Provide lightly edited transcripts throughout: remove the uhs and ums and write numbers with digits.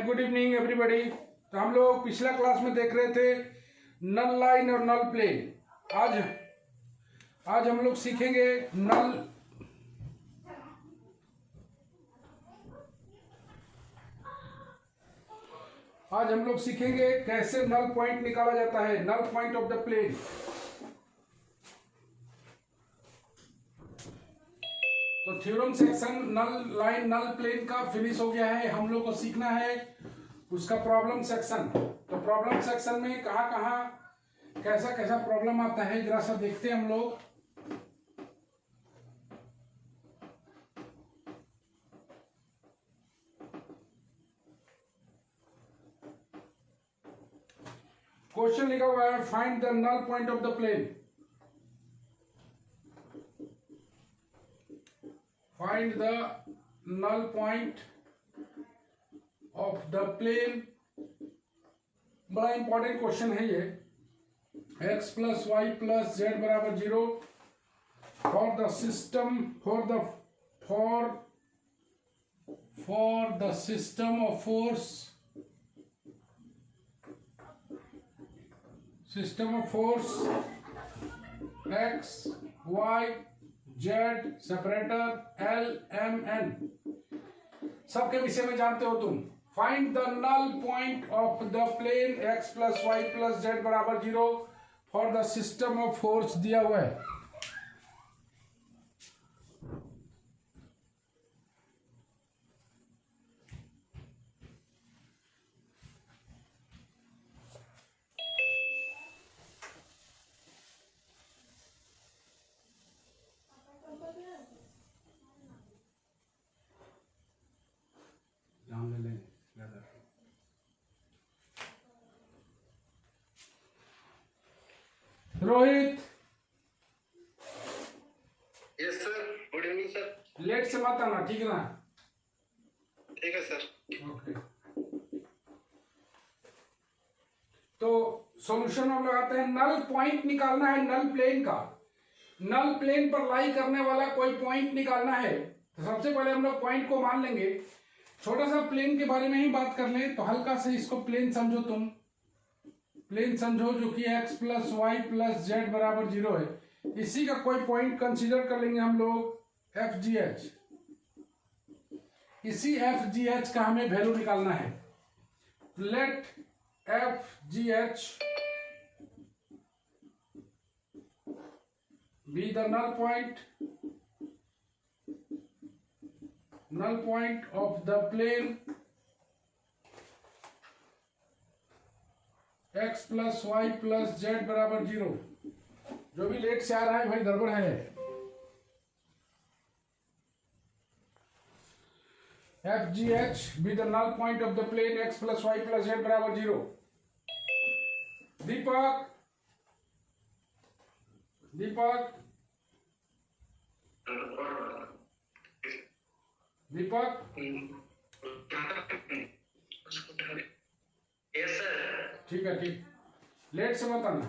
And good evening everybody. तो हम लोग पिछला क्लास में देख रहे थे नल लाइन और नल प्लेन। आज हम लोग सीखेंगे कैसे नल पॉइंट निकाला जाता है, null point of the plane. तो theorem section null line null plane का फिनिश हो गया है। हम लोग को सीखना है उसका प्रॉब्लम सेक्शन। तो प्रॉब्लम सेक्शन में कहाँ कैसा प्रॉब्लम आता है जरा सा देखते हैं हम लोग। क्वेश्चन लिखा हुआ है find the null point of the plane. Find the null point of the plane। बड़ा इंपॉर्टेंट क्वेश्चन है ये। x plus Y plus Z बराबर 0 for the system for the system of force x y Z separator L M N सबके विषय में जानते हो तुम। Find the null point of the plane x plus Y plus Z बराबर 0 for the system of force दिया हुआ है। Rohit. Yes sir, good evening sir. Late से मत आना, ठीक है ना? ठीक है सर। ओके। तो सॉल्यूशन हम लगाते हैं। नल पॉइंट निकालना है नल प्लेन का। नल प्लेन पर लाई करने वाला कोई पॉइंट निकालना है। तो सबसे पहले हम लोग पॉइंट को मान लेंगे। छोटा सा प्लेन के बारे में ही बात कर लें तो हल्का से इसको प्लेन समझो तुम। प्लेन समझो जो कि x plus Y plus Z बराबर 0 है। इसी का कोई पॉइंट कंसीडर कर लेंगे हम लोग एफ जी एच। इसी एफ जी एच का हमें वैल्यू निकालना है। Let F G H be the null point of the plane x plus Y plus Z बराबर 0। जो भी लेट से आ रहा है भाई गड़बड़ है। F G H be the null point of the plane x plus Y plus Z बराबर 0। Deepak yes sir. ठीक है, ठीक। लेट से मत आना।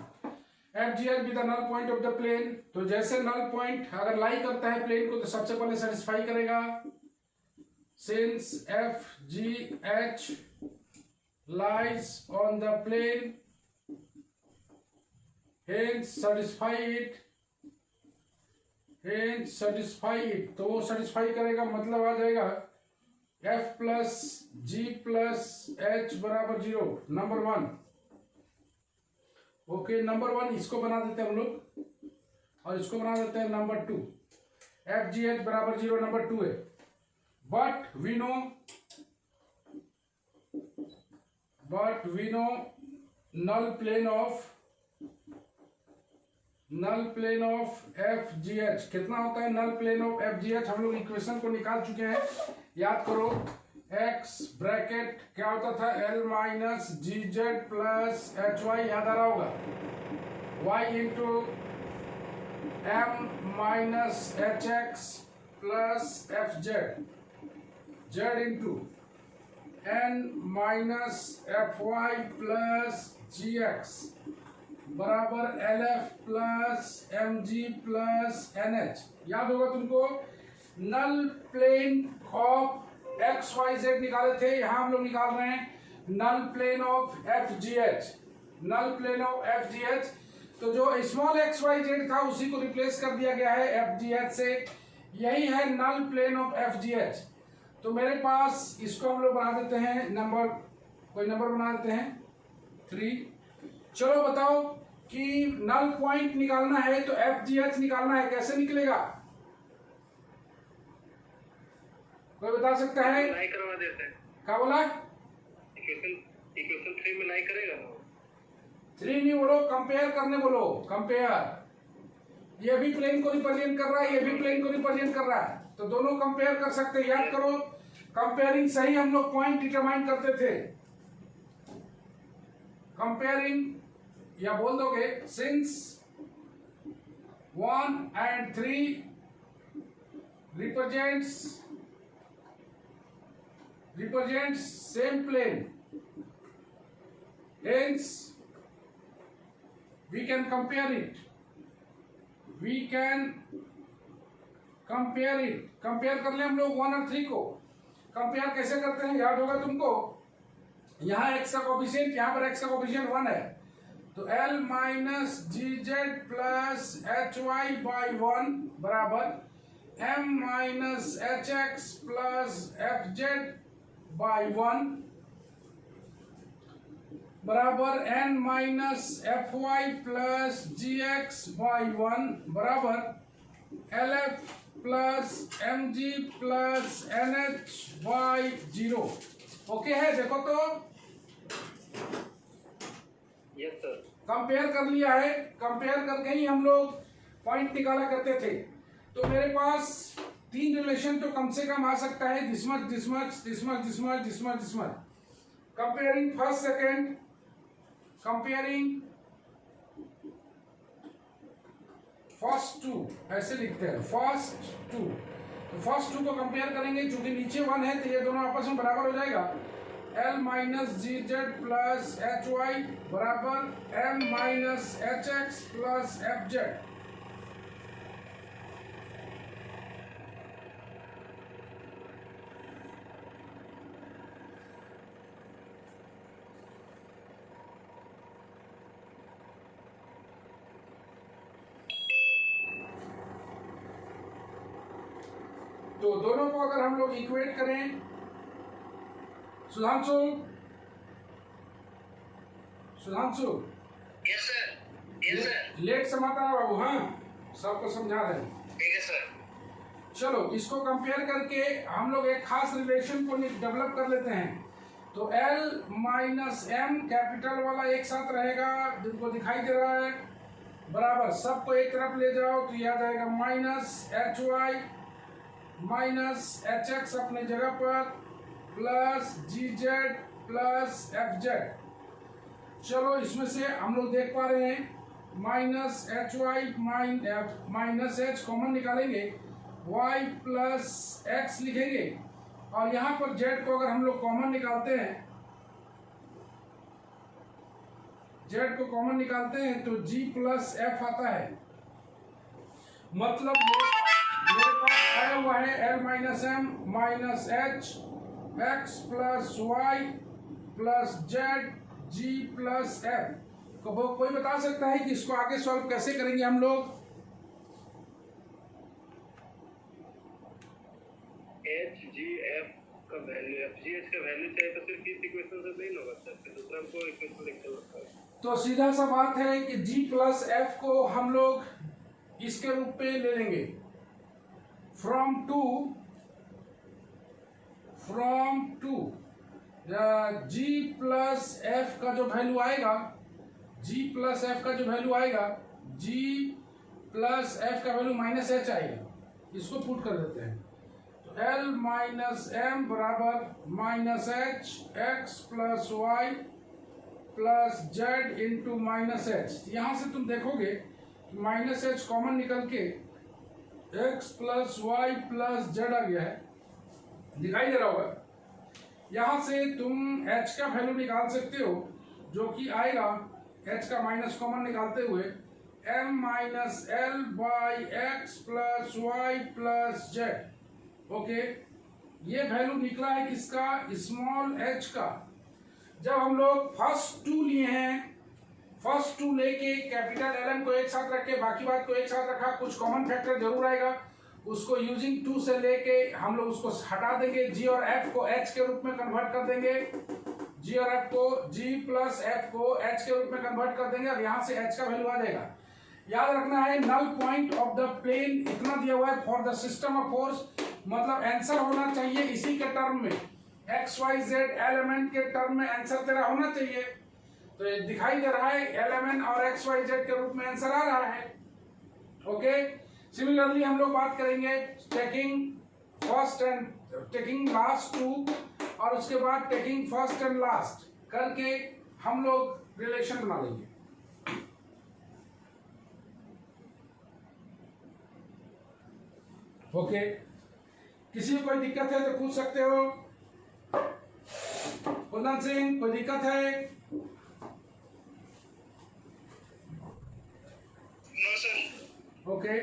F G H be the null point of the plane. तो जैसे नल पॉइंट अगर लाई करता है प्लेन को तो सबसे पहले सेटिस्फाई करेगा। Since F G H lies on the plane hence satisfy it। तो वो सेटिस्फाई करेगा, मतलब आ जाएगा f plus G plus H बराबर 0। नंबर 1। ओके, नंबर 1 इसको बना देते हैं हम लोग और इसको बना देते हैं नंबर 2। एफ जी एच बराबर 0 नंबर 2 है। But we know null plane of F G H कितना होता है? Null plane of F G H हम लोग इक्वेशन को निकाल चुके हैं, याद करो। x ब्रैकेट क्या होता था? l minus G Z plus H Y, याद आ रहा होगा। y into M minus H X plus F Z, Z into N minus F Y plus G X बराबर L F plus M G plus N H. याद होगा तुमको। Null plane of X Y Z निकाले थे, यहां हम लोग निकाल रहे हैं null plane of F G H, null plane of F G H. तो जो स्मॉल एक्स वाई जेड था उसी को रिप्लेस कर दिया गया है एफ जी एच से, यही है null plane of F G H. तो मेरे पास इसको हम लोग बना देते हैं नंबर, कोई नंबर बना देते हैं 3। चलो बताओ कि नल पॉइंट निकालना है तो एफ जी एच निकालना है, कैसे निकलेगा? कोई बता सकता है? लाई करवा देते हैं। क्या बोला? इक्वेशन 3 में लाई करेगा ना? 3 नहीं बोलो, कंपेयर करने बोलो, कंपेयर। ये भी प्लेन को रिप्रेजेंट कर रहा है, ये भी प्लेन को रिप्रेजेंट कर रहा है, तो दोनों कंपेयर कर सकते हैं। याद करो, कंपेयरिंग से ही हम लोग पॉइंट डिटरमाइन करते थे। कंपेयरिंग या बोल दोगे since 1 and 3 represents same plane, hence we can compare it, compare कर ले हम लोग 1 और 3 को। कंपेयर कैसे करते हैं याद होगा तुमको, यहाँ x का कोफिशिएंट, यहाँ पर x का कोफिशिएंट 1 है, तो L minus G Z plus H Y by 1 बराबर M minus H X plus F Z by 1 बराबर N minus F Y plus G X by 1 बराबर L F plus M G plus N H by 0। Okay है? देखो तो yes sir. Compare कर लिया है, compare करके ही हम लोग पॉइंट निकाला करते थे। तो मेरे पास 3 रिलेशन तो कम से कम आ सकता है, this much this much this much this much this much this much. Comparing first second, comparing first 2, ऐसे लिखते हैं फर्स्ट 2। तो फर्स्ट 2 को कंपेयर करेंगे, चूंकि नीचे 1 है तो ये दोनों आपस में बराबर हो जाएगा। L minus G Z plus H Y बराबर M minus H X plus F Z. तो दोनों को अगर हम लोग इक्वेट करें, Sudhanshu yes sir, yes sir. लेट समाता है बाबू, हाँ सबको समझा रहे हैं। ठीक है सर। चलो इसको कंपेयर करके हम लोग एक खास रिलेशन को डेवलप कर लेते हैं। तो L माइनस M कैपिटल वाला एक साथ रहेगा, जिनको दिखाई दे रहा है, बराबर सबको एक तरफ ले जाओ तो यह आ जाएगा minus H Y minus H X अपने जगह पर plus G Z plus F Z. चलो इसमें से हम लोग देख पा रहे हैं minus H Y minus H common निकालेंगे, y प्लस एक्स लिखेंगे, और यहाँ पर z को अगर हम लोग कॉमन निकालते हैं, z को कॉमन निकालते हैं तो g प्लस एफ आता है। मतलब मेरे पास आया हुआ है L minus M minus H X plus Y plus Z G plus F. कोई बता सकता है कि इसको आगे सॉल्व कैसे करेंगे हम लोग? एच जी एफ का वैल्यू, एफ जी एच का वैल्यू चाहिए तो सिर्फ इस इक्वेशन से नहीं होगा सर, फिर दूसरा हमको इक्वेशन लिखना होता है। तो सीधा सा बात है कि g प्लस एफ को हम लोग इसके रूप में ले लेंगे, from to g plus F का जो वैल्यू आएगा, g प्लस एफ का जो वैल्यू आएगा, g प्लस एफ का वैल्यू माइनस एच आएगा, इसको पुट कर देते हैं। तो L माइनस एम बराबर minus H X plus Y plus Z into minus H. यहाँ से तुम देखोगे माइनस एच कॉमन निकल के x plus Y plus Z आ गया है, दिखाई दे रहा होगा। यहाँ से तुम h का वैल्यू निकाल सकते हो, जो कि आएगा h का माइनस कॉमन निकालते हुए m minus L by X plus Y plus Z. Okay, ये वैल्यू निकला है किसका, स्मॉल h का। जब हम लोग फर्स्ट टू लिए हैं, फर्स्ट टू लेके कैपिटल LM को एक साथ रख के बाकी बात को एक साथ रखा, कुछ कॉमन फैक्टर जरूर आएगा, उसको यूजिंग टू से लेके हम लोग उसको हटा देंगे, g और f को h के रूप में कन्वर्ट कर देंगे, g और f को g प्लस f को h के रूप में कन्वर्ट कर देंगे और यहाँ से h का वैल्यू आ जाएगा। याद रखना है null point of the plane इतना दिया हुआ है for the system of force, मतलब आंसर होना चाहिए इसी के टर्म में, एक्स वाई जेड एलिमेंट के टर्म में आंसर तेरा होना चाहिए। तो ये दिखाई दे रहा है एलिमेंट और एक्स वाई जेड के रूप में आंसर आ रहा है। ओके, सिमिलरली हम लोग बात करेंगे taking first and taking last two और उसके बाद टेकिंग फर्स्ट एंड लास्ट करके हम लोग रिलेशन बना लेंगे। ओके, किसी को कोई दिक्कत है तो पूछ सकते हो। कुंदन सिंह, कोई दिक्कत है? No sir. ओके,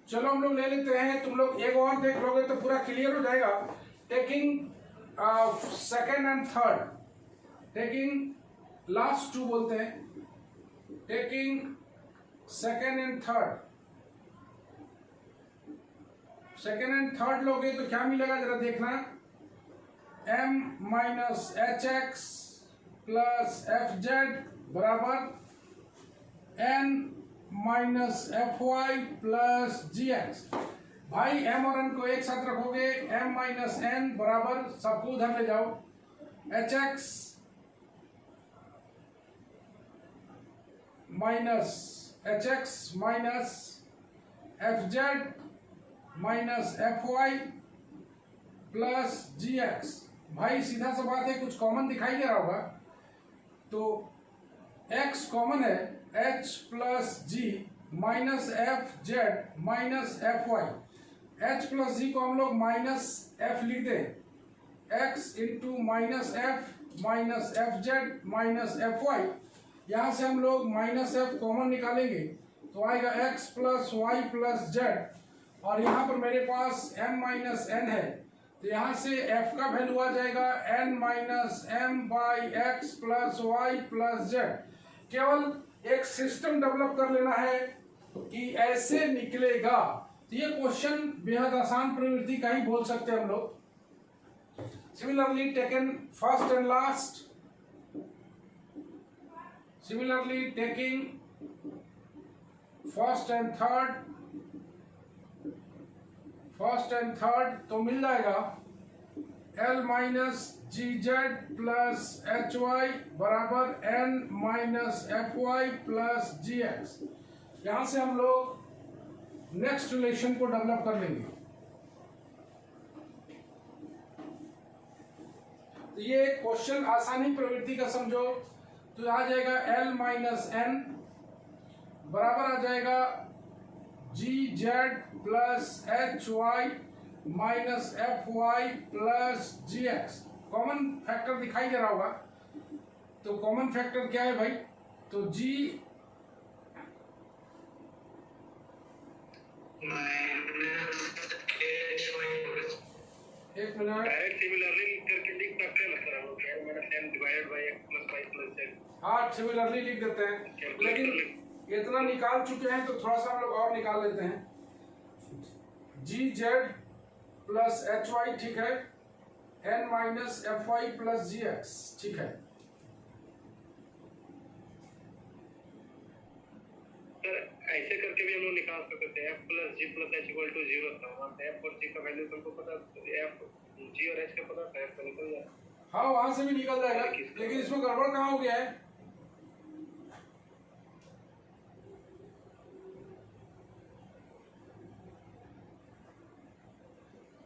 चलो हम लोग ले लेते हैं, तुम लोग एक और देख लोगे तो पूरा क्लियर हो जाएगा। Taking second and third, taking last two बोलते हैं, taking second and third, second and third लोगे तो क्या मिलेगा जरा देखना, m minus H X plus F Z बराबर n minus F Y plus G X. भाई m और n को एक साथ रखोगे, m माइनस n बराबर सबको उधर ले जाओ, H X minus F Z minus F Y plus G X. भाई सीधा सा बात है, कुछ कॉमन दिखाई दे रहा होगा तो x कॉमन है, h plus G minus F Z minus F Y. h plus G को हम लोग माइनस एफ लिख दें, x into minus F Z minus F Y. यहाँ से हम लोग माइनस एफ कॉमन निकालेंगे तो आएगा x plus Y plus Z और यहाँ पर मेरे पास m माइनस n है तो यहाँ से f का वैल्यू आ जाएगा n minus m by X plus Y plus Z. केवल एक सिस्टम डेवलप कर लेना है कि ऐसे निकलेगा। तो ये क्वेश्चन बेहद आसान प्रवृत्ति का ही बोल सकते हैं हम लोग। Similarly taken first and last, similarly taking first and third तो मिल जाएगा L minus G Z plus H Y बराबर N minus F Y plus G X. यहां से हम लोग नेक्स्ट रिलेशन को डेवलप कर लेंगे। तो ये क्वेश्चन आसानी प्रवृत्ति का समझो तो आ जाएगा L माइनस N बराबर आ जाएगा G Z plus H Y minus F Y plus G X. Common factor दिखाई दे रहा होगा तो कॉमन फैक्टर क्या है भाई, तो जी एक मिनट, डायरेक्ट सिमिलरली करके लिख सकते हैं ना सर हम लोग, n divided by x plus y plus z। हाँ सिमिलरली लिख देते हैं, लेकिन इतना निकाल चुके हैं तो थोड़ा सा हम लोग और निकाल लेते हैं। G Z plus H Y ठीक है, n minus F Y plus G X ठीक है। सर ऐसे करके भी हम लोग निकाल सकते हैं, f plus g plus h equal to 0 था, वहाँ पे f और g का वैल्यू तुमको पता, f g और h का पता था, f का निकल जाए। हाँ वहां से भी निकल जाएगा, लेकिन इसमें गड़बड़ कहाँ हो गया है,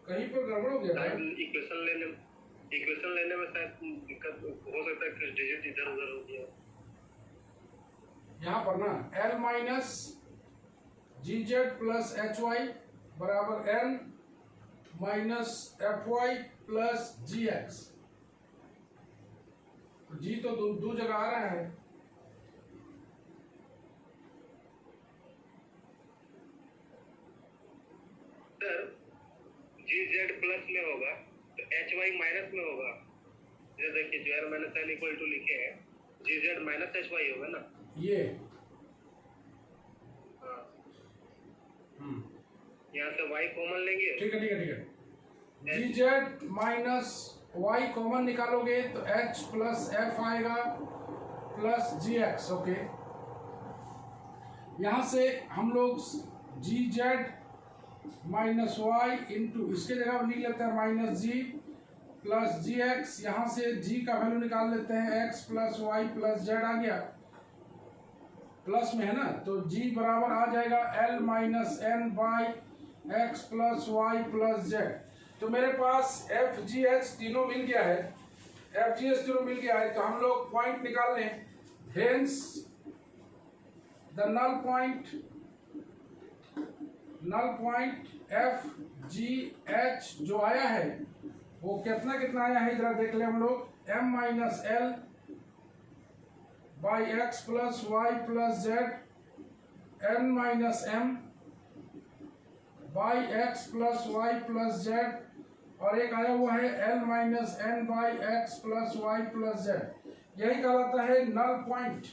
कहीं पर गड़बड़ हो गया है। इक्वेशन लेने में शायद दिक्कत हो सकता है, कुछ डिजिट इधर उधर हो गया। यहाँ पर ना L minus G Z plus H Y बराबर N minus F Y plus G X. तो जी तो दो जगह आ रहा है। सर जी जेड प्लस में होगा तो एच वाई माइनस में होगा। ये देखिए जो r minus N equal to लिखे हैं, G Z minus H Y होगा ना ये। हाँ, हम्म, यहाँ से y कॉमन लेंगे। ठीक है ठीक है ठीक है। G Z minus Y common निकालोगे तो एच प्लस एफ आएगा प्लस जी एक्स। ओके, यहां से हम लोग G Z minus Y into इसके जगह लिख लेते हैं minus G plus G X. यहां से जी का वैल्यू निकाल लेते हैं, X plus Y plus Z आ गया, प्लस में है ना, तो जी बराबर आ जाएगा L minus N by X plus Y plus Z. तो मेरे पास एफ जी एच तीनों मिल गया है, एफ जी एच तीनों मिल गया है। तो हम लोग पॉइंट निकाल लें, hence the null point F G H जो आया है वो कितना कितना आया है जरा देख ले हम लोग, m minus L by X plus Y plus Z, n minus M by X plus Y plus Z, और एक आया हुआ है l minus N by X plus Y plus Z. यही कहलाता है नल पॉइंट।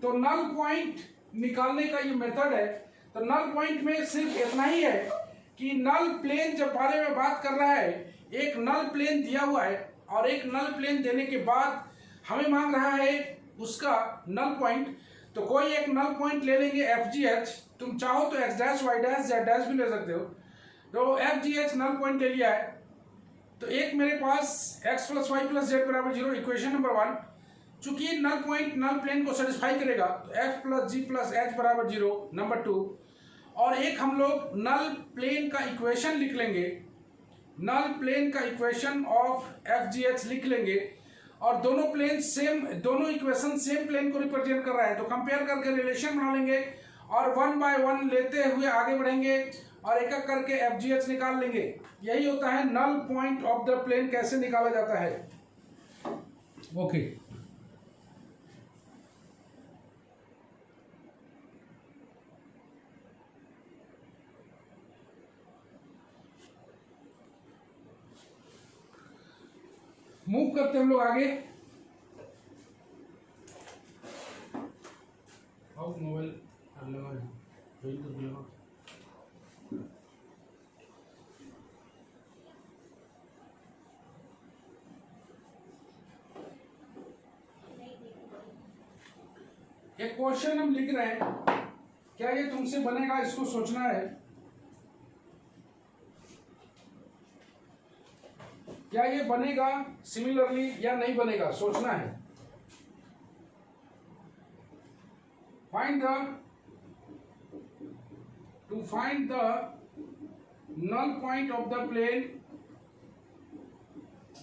तो नल पॉइंट निकालने का ये मेथड है। तो नल पॉइंट में सिर्फ इतना ही है कि नल प्लेन जब बारे में बात कर रहा है, एक नल प्लेन दिया हुआ है और एक नल प्लेन देने के बाद हमें मांग रहा है उसका नल पॉइंट। तो कोई एक नल पॉइंट ले लेंगे एफ जी एच, तुम चाहो तो X dash Y dash Z dash भी ले सकते हो। तो F G H null point ले लिया है, तो एक मेरे पास X plus Y plus Z बराबर 0 इक्वेशन नंबर 1। चूंकि नल पॉइंट नल प्लेन को सेटिस्फाई करेगा तो F plus G plus H बराबर 0 नंबर 2। और एक हम लोग नल प्लेन का इक्वेशन लिख लेंगे, नल प्लेन का equation of F G H लिख लेंगे, और दोनों प्लेन सेम, दोनों इक्वेशन सेम प्लेन को रिप्रेजेंट कर रहा है। तो कंपेयर करके रिलेशन बना लेंगे और 1 बाय 1 लेते हुए आगे बढ़ेंगे और एक एक करके एफ जी एच निकाल लेंगे। यही होता है null point of the plane कैसे निकाला जाता है। ओके, मूव करते हम लोग आगे। मोबाइल एक क्वेश्चन हम लिख रहे हैं, क्या ये तुमसे बनेगा, इसको सोचना है। क्या ये बनेगा सिमिलरली या नहीं बनेगा, सोचना है। to find the null point of the plane,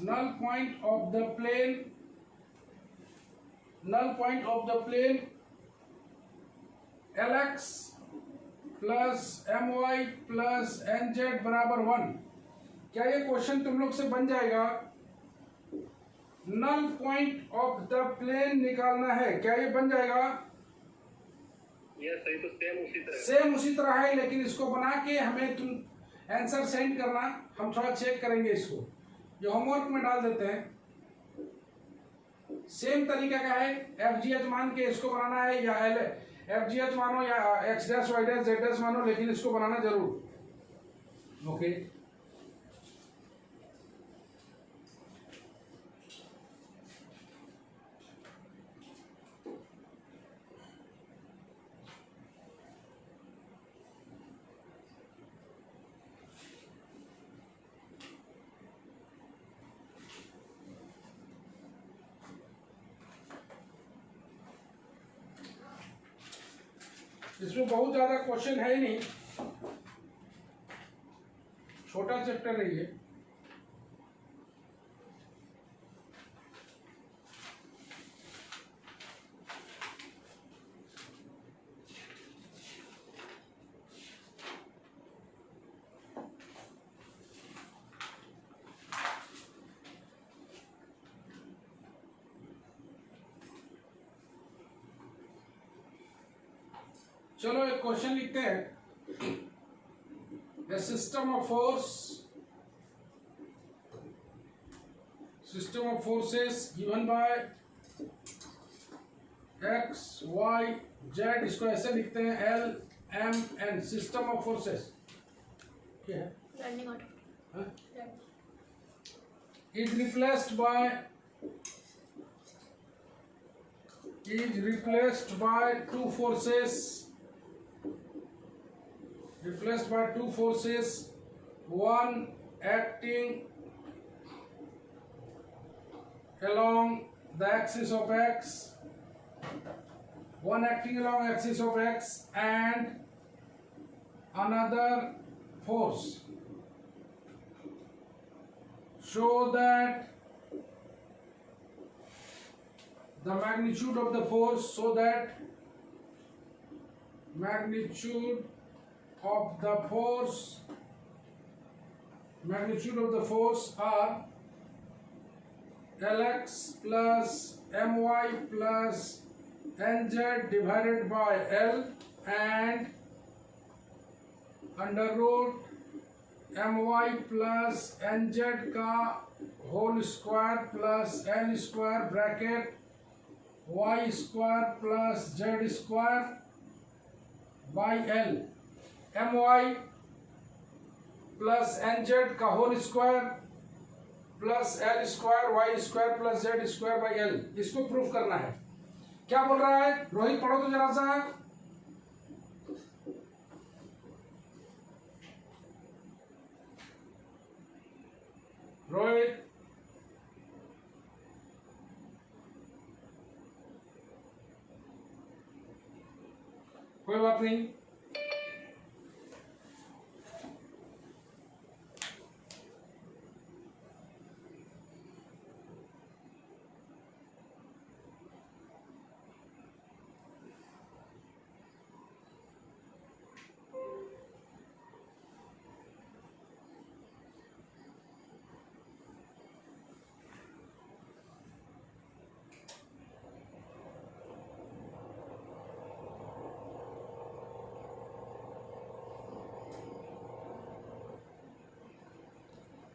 null point of the plane lx plus my plus nz बराबर 1। क्या ये क्वेश्चन तुम लोग से बन जाएगा? Null point of the plane निकालना है, क्या ये बन जाएगा? ये सही, तो सेम उसी तरह है, लेकिन इसको बना के हमें तुम आंसर सेंड करना, हम थोड़ा चेक करेंगे इसको, ये होमवर्क में डाल देते हैं। सेम तरीका का है, एफ जी एच मान के इसको बनाना है, या एल एफ जी एच मानो या X dash Y dash Z dash मानो, लेकिन इसको बनाना जरूर। ओके, इसमें बहुत ज्यादा क्वेश्चन है ही नहीं, छोटा चैप्टर है ये। चलो एक क्वेश्चन लिखते हैं। A system of forces given by x, y, z, इसको ऐसे लिखते हैं L, M, N, system of forces. क्या है? Running out. हाँ? Run. is replaced by two forces, one acting along the axis of x, and another force, so that the magnitude of the force are Lx plus My plus Nz divided by L and under root My plus Nz का whole square plus L square bracket y square plus z square by L, My plus Nz का whole square plus L square y square plus z square by L, इसको proof करना है। क्या बोल रहा है रोहित, पढ़ो तो जरा सा। रोहित, कोई बात नहीं।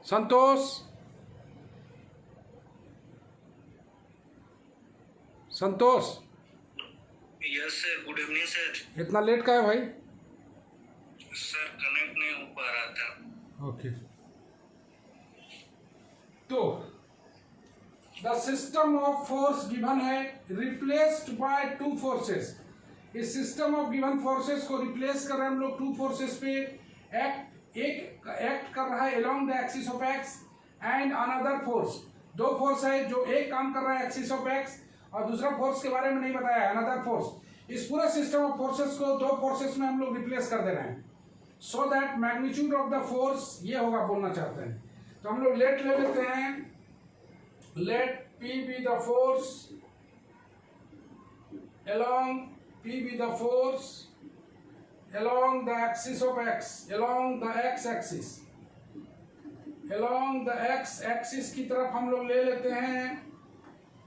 Santosh, yes sir, good evening sir. इतना लेट का है भाई? सर कनेक्ट नहीं हो पा रहा था। ओके, तो the system of force given है रिप्लेस्ड बाय टू फोर्सेस। इस सिस्टम ऑफ गिवन फोर्सेस को रिप्लेस कर रहे हैं हम लोग टू फोर्सेस पे। एक एक्ट कर रहा है along the axis of x and another force. दो फोर्स है जो एक काम कर रहा है एक्सिस ऑफ एक्स और दूसरा फोर्स के बारे में नहीं बताया है, अनदर फोर्स। इस पूरे सिस्टम ऑफ फोर्सेस को दो फोर्सेस में हम लोग रिप्लेस कर दे रहे हैं so that magnitude of the force ये होगा, बोलना चाहते हैं। तो हम लोग लेट ले लेते हैं, late P be the force along the axis of x, along the x-axis, along the x-axis की तरफ हम लोग ले लेते हैं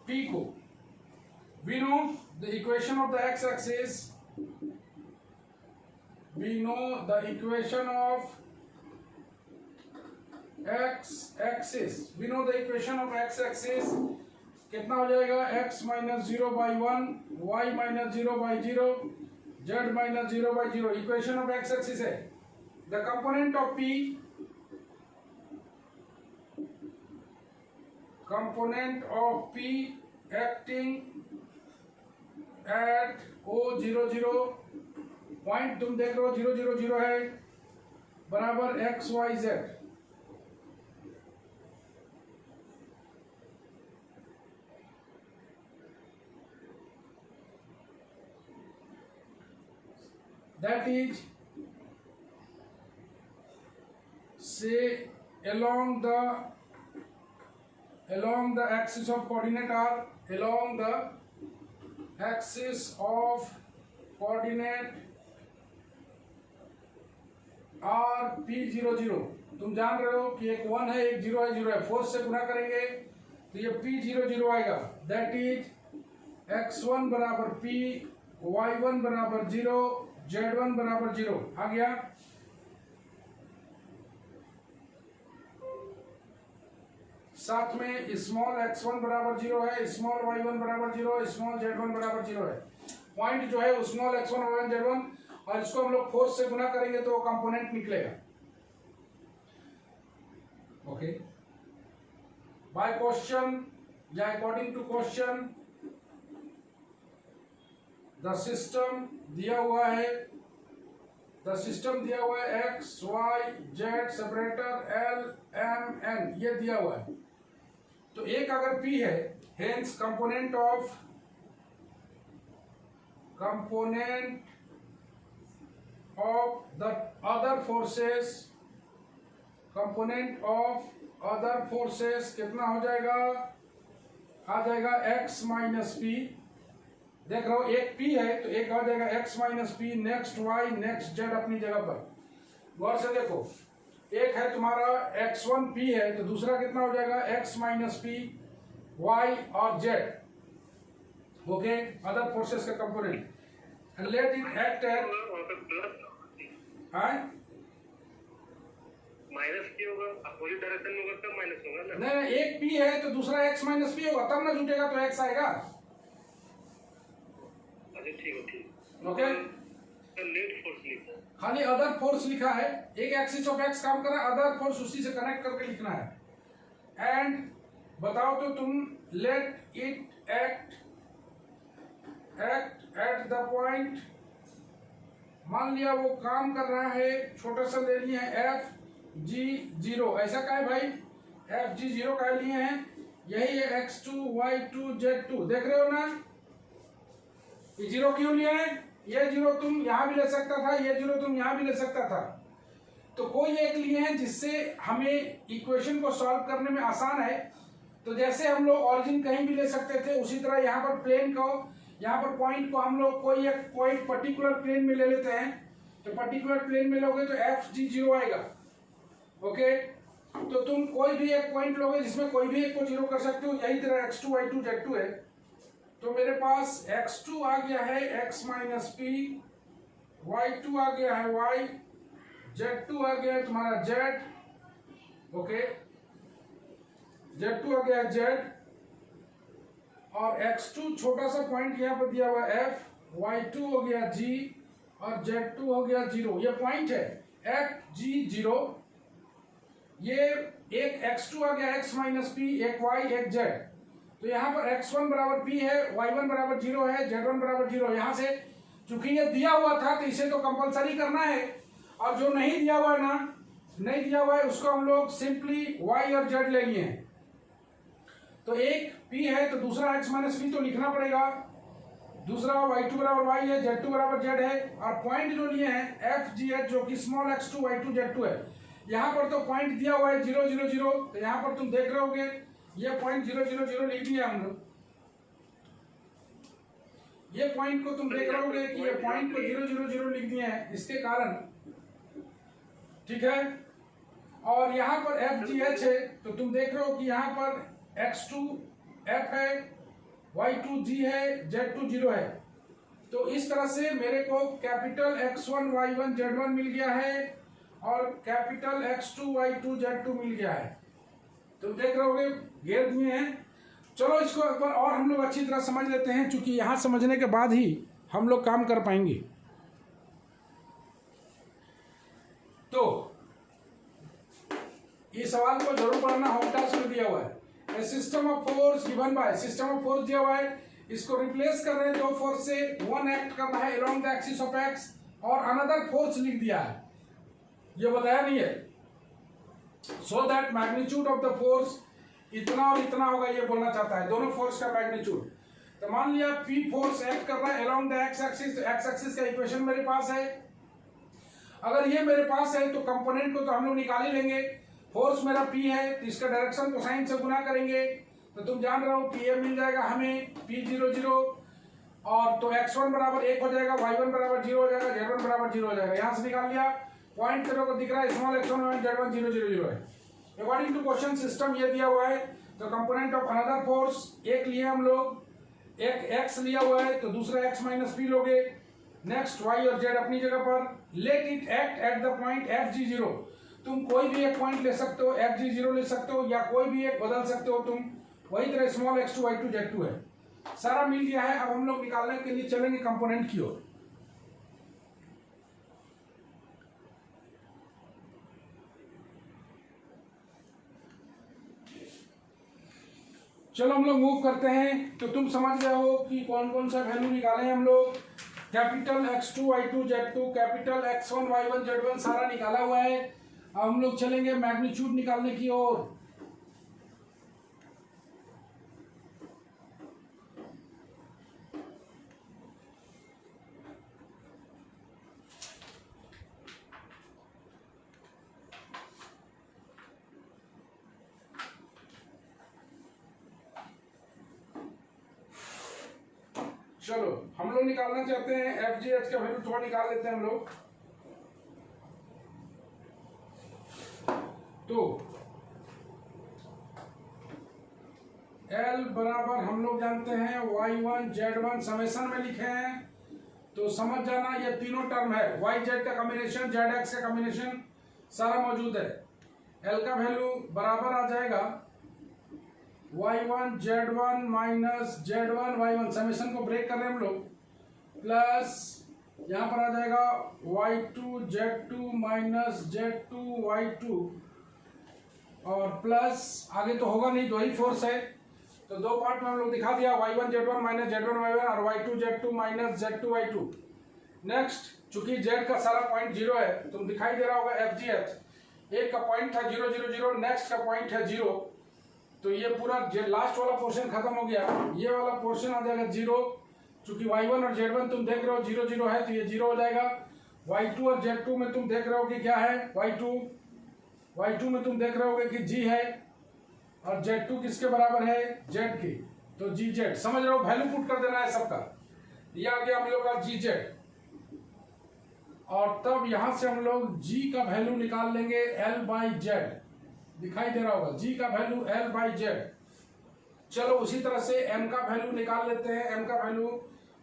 P को। We know the equation of the x-axis, we know the equation of x-axis, we know the equation of x-axis कितना हो जाएगा, x minus 0 by 1, y minus 0 by 0, z minus 0 by 0। Equation of X axis है। The component of P acting at O00 point, तुम देख रहे हो 0 0 0 है, बराबर x y z। That is, say along the axis of coordinate r, along the axis of coordinate r P00। तुम जान रहे हो कि एक 1 है, एक 0 है, 0 है, फोर्स से गुणा करेंगे तो ये P00 आएगा। दैट इज x1 बराबर P, y1 बराबर 0, Z1 बराबर 0 आ गया। साथ में स्मॉल x1 बराबर 0 है, स्मॉल y1 बराबर 0, स्मॉल z1 बराबर 0 है। पॉइंट जो है स्मॉल x1 y1 z1, और इसको हम लोग फोर्स से गुना करेंगे तो कंपोनेंट निकलेगा। ओके, बाय क्वेश्चन या according to question the system दिया हुआ है, x y z separator l m n ये दिया हुआ है। तो एक अगर P है, hence component of the other forces कितना हो जाएगा, आ जाएगा x माइनस पी। देख रहा हो एक P है तो एक आ जाएगा x minus P, next y next z अपनी जगह पर। गौर से देखो, एक है तुम्हारा x1 P है तो दूसरा कितना हो जाएगा x माइनस पी y और z। ओके, अदर फोर्सेस का component, and let it act at minus क्यों होगा, अपोजिट डायरेक्शन में होगा तब माइनस होगा ना। नहीं, एक P है तो दूसरा x माइनस पी होगा, तब ना जुटेगा तो x आएगा। अच्छा ठीक है, ठीक। ओके, नेट फोर्स लिखा है, खाली अदर फोर्स लिखा है, एक एक्सिस ऑफ x काम कर रहा है, अदर फोर्स उसी से कनेक्ट करके लिखना है। एंड बताओ तो तुम, let it act at the point, मान लिया वो काम कर रहा है, छोटा सा ले लिए हैं एफ जी 0, ऐसा का है भाई, एफ जी 0 का लिए हैं, यही है x2 y2 z2, देख रहे हो ना। ये 0 क्यों लिए हैं, ये 0 तुम यहां भी ले सकता था, ये 0 तुम यहां भी ले सकता था, तो कोई एक लिए हैं जिससे हमें इक्वेशन को सॉल्व करने में आसान है। तो जैसे हम लोग ओरिजिन कहीं भी ले सकते थे, उसी तरह यहाँ पर प्लेन को, यहाँ पर पॉइंट को हम लोग कोई एक पॉइंट पर्टिकुलर प्लेन में ले लेते हैं, तो पर्टिकुलर प्लेन में लोगे तो एफ जी 0 आएगा। ओके, तो तुम कोई भी एक पॉइंट लोगे जिसमें कोई भी एक को 0 कर सकते हो, यही तरह x2 y2 z2 है। तो मेरे पास x2 आ गया है x माइनस पी, y2 आ गया है y, z2 आ गया है तुम्हारा z। ओके, z2 आ गया है z, और x2 छोटा सा पॉइंट यहाँ पर दिया हुआ है f, y2 हो गया g और z2 हो गया 0। ये पॉइंट है f g 0। ये एक x2 आ गया x माइनस पी, एक y एक z। तो यहाँ पर x1 बराबर p है, y1 बराबर 0 है, z1 बराबर 0। यहाँ से चूंकि ये दिया हुआ था तो इसे तो कंपलसरी करना है, और जो नहीं दिया हुआ है ना, नहीं दिया हुआ है उसको हम लोग सिंपली y और z ले लिए हैं। तो एक p है तो दूसरा x माइनस पी तो लिखना पड़ेगा, दूसरा y2 बराबर y है, z2 बराबर z है, और पॉइंट जो लिए हैं f g h जो कि स्मॉल x2 y2 z2 है। यहाँ पर तो पॉइंट दिया हुआ है 0 0 0, तो यहाँ पर तुम देख रहे होगे ये पॉइंट 0 0 0 लिख दिया हम लोग। ये पॉइंट को तुम देख रहे होगे कि ये पॉइंट को 0 0 0 लिख दिए हैं इसके कारण, ठीक है। और यहाँ पर एफ जी एच है तो तुम देख रहे हो कि यहाँ पर x2 f है, y2 g है, z2 0 है। तो इस तरह से मेरे को कैपिटल x1 y1 z1 मिल गया है और कैपिटल x2 y2 z2 मिल गया है। तुम देख रहे होगे घेर दिए हैं। चलो इसको एक बार और हम लोग अच्छी तरह समझ लेते हैं, क्योंकि यहाँ समझने के बाद ही हम लोग काम कर पाएंगे। तो इस सवाल को जरूर पढ़ना, होम टास्क में दिया हुआ है। System of force given by, system of force दिया हुआ है, इसको रिप्लेस कर रहे हैं दो फोर्स से, वन एक्ट कर रहा है along the axis of x और अनदर फोर्स लिख दिया है, ये बताया नहीं है। So that magnitude of the force इतना और इतना होगा, ये बोलना चाहता है दोनों फोर्स का मैग्नीट्यूड। तो मान लिया पी फोर्स एक्ट कर रहा है अलोंग द एक्स एक्सिस, तो एक्स एक्सिस का इक्वेशन मेरे पास है। अगर ये मेरे पास है तो कंपोनेंट को तो हम लोग निकाल ही लेंगे। फोर्स मेरा पी है तो इसका डायरेक्शन को साइन से गुना करेंगे, तो तुम जान रहे हो कि ये मिल जाएगा हमें पी 0 0, और तो x1 बराबर 1 हो जाएगा, y1 बराबर 0 हो जाएगा, z1 बराबर 0 हो जाएगा। यहाँ से निकाल लिया, पॉइंट तेरे को दिख रहा है स्मॉल x1 और z1 0 0 0 है। अकॉर्डिंग टू क्वेश्चन सिस्टम ये दिया हुआ है, तो कंपोनेंट ऑफ अनदर फोर्स एक लिए हम लोग, एक x लिया हुआ है तो दूसरा x माइनस पी लोगे, नेक्स्ट वाई और जेड अपनी जगह पर, let it act at the point F ji zero. तुम कोई भी एक पॉइंट ले सकते हो, एफ जी जीरो ले सकते हो या कोई भी एक बदल सकते हो तुम। वही तरह स्मॉल x2 y2 z2 है, सारा मिल गया है। अब हम लोग निकालने के लिए चलेंगे कंपोनेंट की ओर। चलो हम लोग मूव करते हैं। तो तुम समझ गए हो कि कौन कौन सा वैल्यू निकाले हैं हम लोग। Capital x2 y2 z2, capital x1 y1 z1 सारा निकाला हुआ है। अब हम लोग चलेंगे मैग्नीट्यूड निकालने की ओर। चलो हम लोग निकालना चाहते हैं एफ जी एच का वैल्यू, थोड़ा निकाल लेते हैं हम लोग। तो L बराबर हम लोग जानते हैं y1 z1 समेशन में लिखे हैं, तो समझ जाना ये तीनों टर्म है, yz का कॉम्बिनेशन zx का कॉम्बिनेशन सारा मौजूद है। L का वैल्यू बराबर आ जाएगा y1 z1 minus z1 y1, summation को ब्रेक कर रहे हैं हम लोग, प्लस यहाँ पर आ जाएगा y2 z2 minus z2 y2, और प्लस आगे तो होगा नहीं, दो ही फोर्स है तो दो पार्ट में हम लोग दिखा दिया, y1 z1 minus z1 y1 और y2 z2 minus z2 y2। Next, चूंकि z का सारा पॉइंट जीरो है, तुम दिखाई दे रहा होगा एफ जी एच, एक का पॉइंट था 0 0 0, नेक्स्ट का पॉइंट है 0, तो ये पूरा लास्ट वाला पोर्शन खत्म हो गया, ये वाला पोर्शन आ जाएगा 0। चूंकि y1 और z1 तुम देख रहे हो 0 0 है तो ये 0 हो जाएगा। y2 और z2 में तुम देख रहे हो कि क्या है, y2 में तुम देख रहे होगे कि g है, और z2 किसके बराबर है, z की, तो gz। समझ रहे हो, वैल्यू पुट कर देना है सबका। ये आ गया हम लोग का gz, और तब यहां से हम लोग g का वैल्यू निकाल लेंगे l बाई जेड, दिखाई दे रहा होगा g का वैल्यू l बाई जेड। चलो उसी तरह से m का वैल्यू निकाल लेते हैं। m का value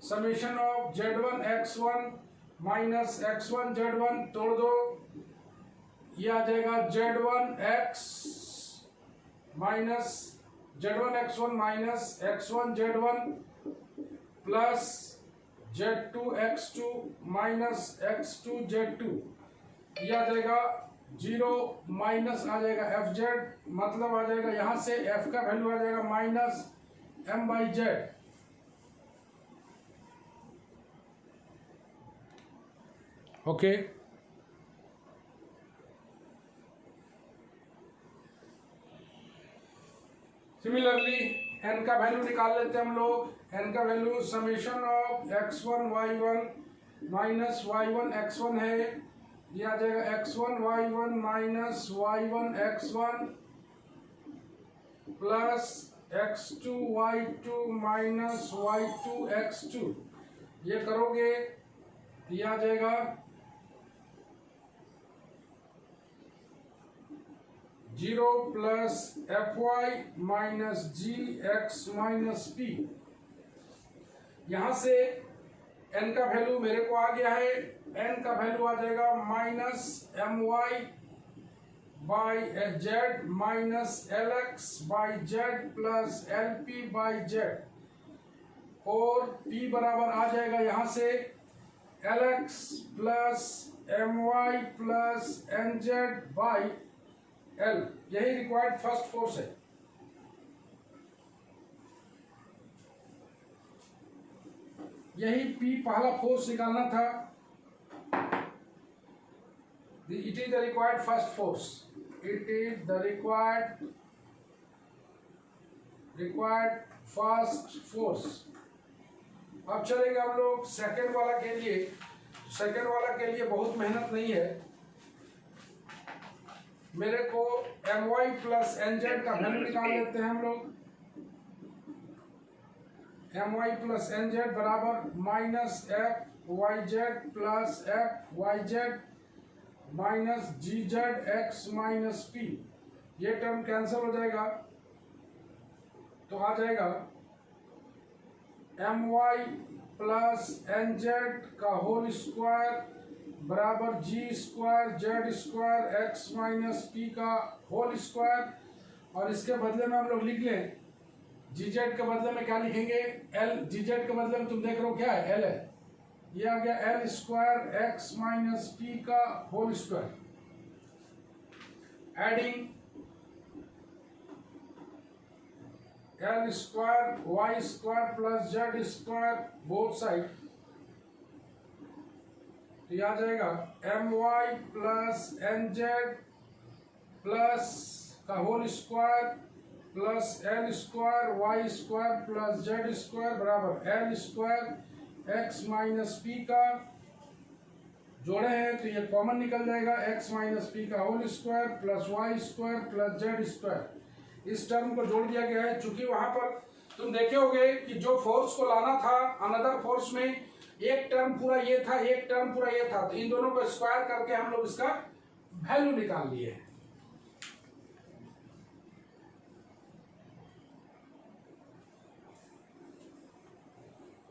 summation of z1 x1 minus x1 z1, तोड़ दो, ये आ जाएगा z1 x minus z1 x1 minus x1 z1 plus z2 x2 minus x2 z2, ये आ जाएगा 0 माइनस आ जाएगा एफ जेड, मतलब आ जाएगा यहां से f का वैल्यू आ जाएगा minus m by Z. Okay, similarly n का वैल्यू निकाल लेते हैं हम लोग। n का value summation of x1 y1 minus y1 x1 है, ये आ जाएगा x1 y1 minus y1 x1 plus x2 y2 minus y2 x2, ये करोगे ये आ जाएगा 0 plus fy minus gx minus p। यहां से n का वैल्यू मेरे को आ गया है, n का वैल्यू आ जाएगा minus my by Z minus lx by Z plus lp by Z, और p बराबर आ जाएगा यहां से lx plus my plus nz by l। यही रिक्वायर्ड फर्स्ट फोर्स है। यही P पहला फोर्स निकालना था, it is the required first force, it is the required first force. अब चलेंगे हम लोग सेकेंड वाला के लिए। सेकेंड वाला के लिए बहुत मेहनत नहीं है, मेरे को my प्लस nz का वैल्यू निकाल लेते हैं हम लोग। my प्लस nz बराबर minus f yz plus f yz minus gz x minus p, ये टर्म कैंसिल हो जाएगा, तो आ जाएगा my प्लस एन जेड का होल स्क्वायर बराबर G square Z square X minus P का होल स्क्वायर, और इसके बदले में हम लोग लिख लें जी जेड के बदले में क्या लिखेंगे, एल। जी जेड के बदले में तुम देख रहे हो क्या है, एल है। ये आ गया L square X minus P का whole square, adding L square Y square plus Z square both side, तो ये आ जाएगा M Y plus N Z plus का whole square plus L square Y square plus Z square बराबर L square X minus P का, जोड़े हैं तो ये कॉमन निकल जाएगा, एक्स माइनस पी का whole square plus Y square plus Z square. इस टर्म को जोड़ दिया गया है। चूंकि वहां पर तुम देखे होगे कि जो फोर्स को लाना था अनदर फोर्स में, एक टर्म पूरा ये था, एक टर्म पूरा ये था, तो इन दोनों को स्क्वायर करके हम लोग इसका वैल्यू निकाल लिए हैं।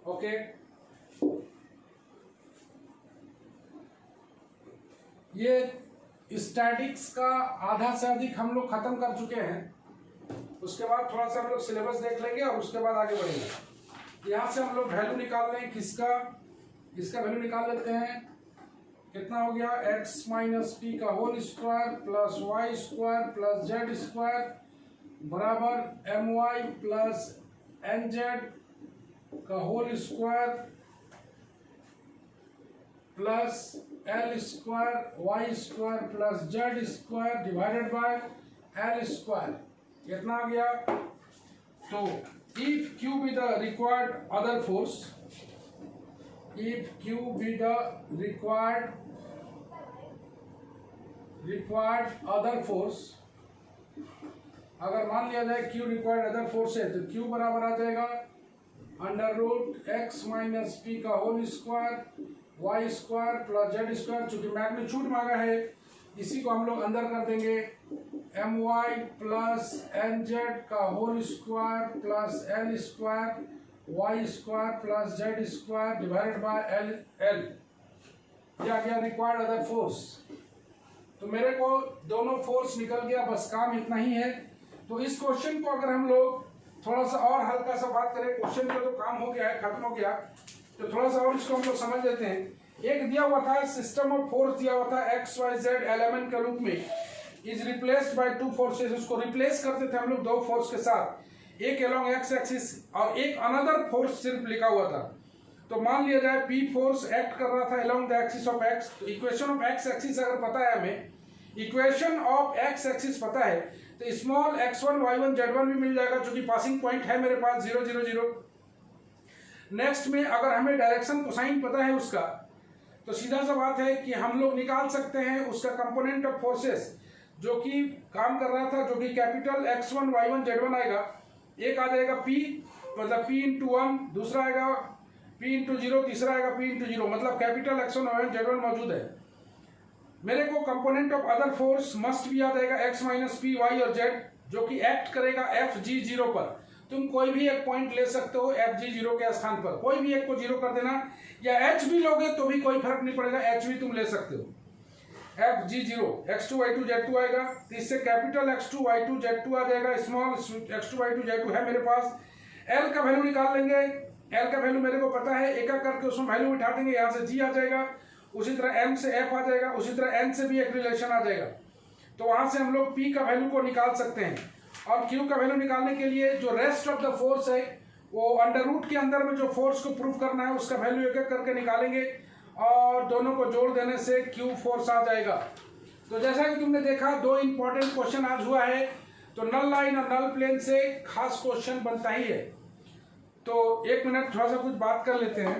ओके, ये स्टैटिक्स का आधा से अधिक हम लोग खत्म कर चुके हैं। उसके बाद थोड़ा सा हम लोग सिलेबस देख लेंगे और उसके बाद आगे बढ़ेंगे। यहाँ से हम लोग वैल्यू निकाल लें किसका, इसका वैल्यू निकाल लेते हैं। कितना हो गया, एक्स माइनस पी का whole square plus Y square plus Z square बराबर M Y plus N Z का whole square plus L square Y square plus Z square divided by L square. कितना आ गया, तो if Q be the required other force, if Q be the required other force, अगर मान लिया जाए Q required other force है तो क्यू बराबर आ जाएगा under root X minus P का whole square Y square plus Z square. चूंकि मैग्नीट्यूड मांगा है इसी को हम लोग अंदर कर देंगे, M Y plus N Z का whole square plus L square Y square plus Z square divided by L L. ये आ गया रिक्वायर्ड अदर फोर्स। तो मेरे को दोनों फोर्स निकल गया, बस काम इतना ही है। तो इस क्वेश्चन को अगर हम लोग थोड़ा सा और हल्का सा बात करें, क्वेश्चन का तो काम हो गया है, खत्म हो गया, तो थोड़ा सा और इसको हम लोग समझ लेते हैं। एक दिया हुआ था सिस्टम ऑफ फोर्स, दिया हुआ था एक्स वाई जेड एलिमेंट के रूप में, is replaced by two forces. उसको रिप्लेस करते थे हम लोग दो फोर्स के साथ, एक अलोंग एक्स एक्सिस और एक अनदर फोर्स सिर्फ लिखा हुआ था। तो मान लिया जाए पी फोर्स एक्ट कर रहा था along the axis of x. तो इक्वेशन ऑफ एक्स एक्सिस अगर पता है हमें, इक्वेशन ऑफ एक्स एक्सिस पता है, तो स्मॉल x1 y1 z1 भी मिल जाएगा, जो कि पासिंग पॉइंट है मेरे पास 0 0 0। नेक्स्ट में अगर हमें डायरेक्शन कोसाइन पता है उसका, तो सीधा सा बात है कि हम लोग निकाल सकते हैं उसका कंपोनेंट ऑफ फोर्सेस जो कि काम कर रहा था, जो कि कैपिटल x1 y1 z1 आएगा। एक आ जाएगा p मतलब p इंटू 1, दूसरा आएगा p इंटू 0, तीसरा आएगा p इंटू 0, मतलब कैपिटल x1 y1 z1 मौजूद है। मेरे को component of other force must भी आ जाएगा x माइनस पी वाई और z, जो कि एक्ट करेगा एफ जी 0 पर। तुम कोई भी एक पॉइंट ले सकते हो एफ जी 0 के स्थान पर, कोई भी एक को 0 कर देना, या एच भी लोगे तो भी कोई फर्क नहीं पड़ेगा, एच भी तुम ले सकते हो। F G 0 x2 y2 z2 आएगा, तो इससे कैपिटल x2 y2 z2 आ जाएगा, स्मॉल x2 y2 z2 है मेरे पास। एल का वैल्यू निकाल लेंगे, एल का वैल्यू मेरे को पता है, एक एक करके उसमें वैल्यू उठा देंगे, यहाँ से जी आ जाएगा, उसी तरह m से f आ जाएगा, उसी तरह n से भी एक रिलेशन आ जाएगा। तो वहां से हम लोग p का वैल्यू को निकाल सकते हैं। और q का वैल्यू निकालने के लिए जो रेस्ट ऑफ द फोर्स है, वो अंडर रूट के अंदर में जो फोर्स को प्रूव करना है उसका वैल्यू एक एक करके निकालेंगे, और दोनों को जोड़ देने से q फोर्स आ जाएगा। तो जैसा कि तुमने देखा, दो इंपॉर्टेंट क्वेश्चन आज हुआ है, तो नल लाइन और नल प्लेन से खास क्वेश्चन बनता ही है। तो एक मिनट थोड़ा सा कुछ बात कर लेते हैं।